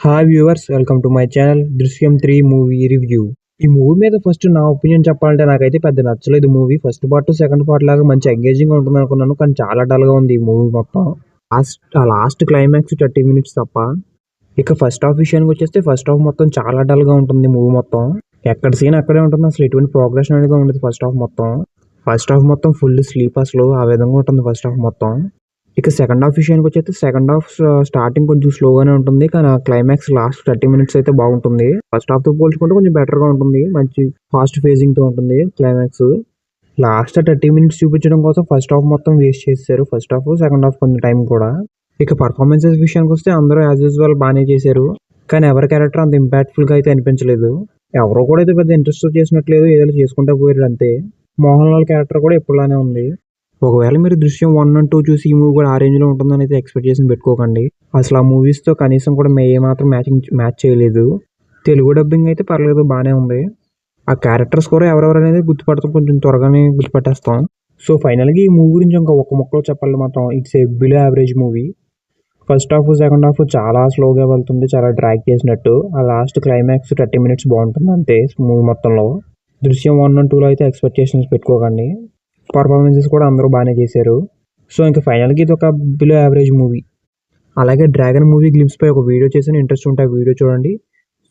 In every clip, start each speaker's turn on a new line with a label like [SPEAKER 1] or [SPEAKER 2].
[SPEAKER 1] Hi viewers, welcome to my channel దృశ్యం 3 movie review. ఈ movie మీద ఫస్ట్ నా ఒపీనియన్ చెప్పాలంటే నాకైతే పెద్ద నచ్చలేదు movie. First part second part లాగా మంచి ఎంగేజింగ్ ఉంటుంది అనుకున్నాను, కానీ చాలా డల్గా ఉంది ఈ మూవీ మొత్తం. లాస్ట్ క్లైమాక్స్ 30 మినిట్స్ తప్ప. ఇక ఫస్ట్ హాఫ్ విషయానికి వచ్చేస్తే ఫస్ట్ హాఫ్ మొత్తం చాలా డల్గా ఉంటుంది మూవీ మొత్తం. ఎక్కడ సీన్ అక్కడే ఉంటుంది, అసలు ఎటువంటి ప్రోగ్రెషన్ అనేది ఉండదు ఫస్ట్ హాఫ్ మొత్తం. ఫస్ట్ హాఫ్ మొత్తం ఫుల్ స్లీప్, అసలు ఆ విధంగా ఉంటుంది ఫస్ట్ హాఫ్ మొత్తం. ఇక సెకండ్ హాఫ్ విషయానికి వచ్చేస్తే సెకండ్ హాఫ్ స్టార్టింగ్ కొంచెం స్లోగానే ఉంటుంది, కానీ ఆ క్లైమాక్స్ లాస్ట్ 30 మినిట్స్ అయితే బాగుంటుంది. ఫస్ట్ హాఫ్ తో పోల్చుకుంటే కొంచెం బెటర్గా ఉంటుంది, మంచి ఫాస్ట్ ఫేజింగ్ తో ఉంటుంది క్లైమాక్స్. లాస్ట్ 30 మినిట్స్ చూపించడం కోసం ఫస్ట్ హాఫ్ మొత్తం వేస్ట్ చేశారు, ఫస్ట్ హాఫ్ సెకండ్ హాఫ్ కొంచెం టైం కూడా. ఇక పర్ఫార్మెన్సెస్ విషయానికి వస్తే అందరూ యాజ్ యూజువల్ బాగానే చేశారు, కానీ ఎవరి క్యారెక్టర్ అంత ఇంపాక్ట్ఫుల్ గా అయితే అనిపించలేదు. ఎవరో కూడా అయితే పెద్ద ఇంట్రెస్ట్ చేసినట్లేదు, ఏదో చేసుకుంటా పోయారు అంతే. మోహన్ లాల్ క్యారెక్టర్ కూడా ఎప్పుడులానే ఉంది. ఒకవేళ మీరు దృశ్యం 1 అండ్ 2 చూసి ఈ మూవీ కూడా ఆ రేంజ్లో ఉంటుందని అయితే ఎక్స్పెక్టేషన్ పెట్టుకోకండి. అసలు ఆ మూవీస్తో కనీసం కూడా ఏమాత్రం మ్యాచ్ చేయలేదు. తెలుగు డబ్బింగ్ అయితే పర్లేదు, బాగానే ఉంది. ఆ క్యారెక్టర్స్ కూడా ఎవరెవరు అనేది గుర్తుపడతాం, కొంచెం త్వరగానే గుర్తుపట్టేస్తాం. సో ఫైనల్గా ఈ మూవీ గురించి ఇంకా ఒక ముక్కలో చెప్పాలి మాత్రం, it's a below average movie. First half second half చాలా స్లోగా వెళ్తుంది, చాలా డ్రాగ్ చేసినట్టు. ఆ లాస్ట్ క్లైమాక్స్ 30 మినిట్స్ బాగుంటుంది అంతే మూవీ మొత్తంలో. దృశ్యం 1 అండ్ 2లో అయితే ఎక్స్పెక్టేషన్స్ పెట్టుకోకండి. పర్ఫార్మెన్సెస్ కూడా అందరూ బాగానే చేశారు. సో ఇంకా ఫైనల్గా ఇది ఒక బిలో యావరేజ్ మూవీ. అలాగే డ్రాగన్ మూవీ గ్లిమ్స్ పై ఒక వీడియో చేసిన, ఇంట్రెస్ట్ ఉంటే ఆ వీడియో చూడండి.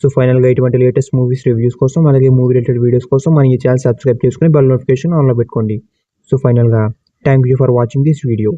[SPEAKER 1] సో ఫైనల్గా ఇటువంటి లేటెస్ట్ మూవీస్ రివ్యూస్ కోసం, అలాగే మూవీ రిలేటెడ్ వీడియోస్ కోసం మన ఈ ఛానల్ సబ్స్క్రైబ్ చేసుకుని బెల్ నోటిఫికేషన్ ఆన్లో పెట్టుకోండి. సో ఫైనల్గా thank you for watching this video.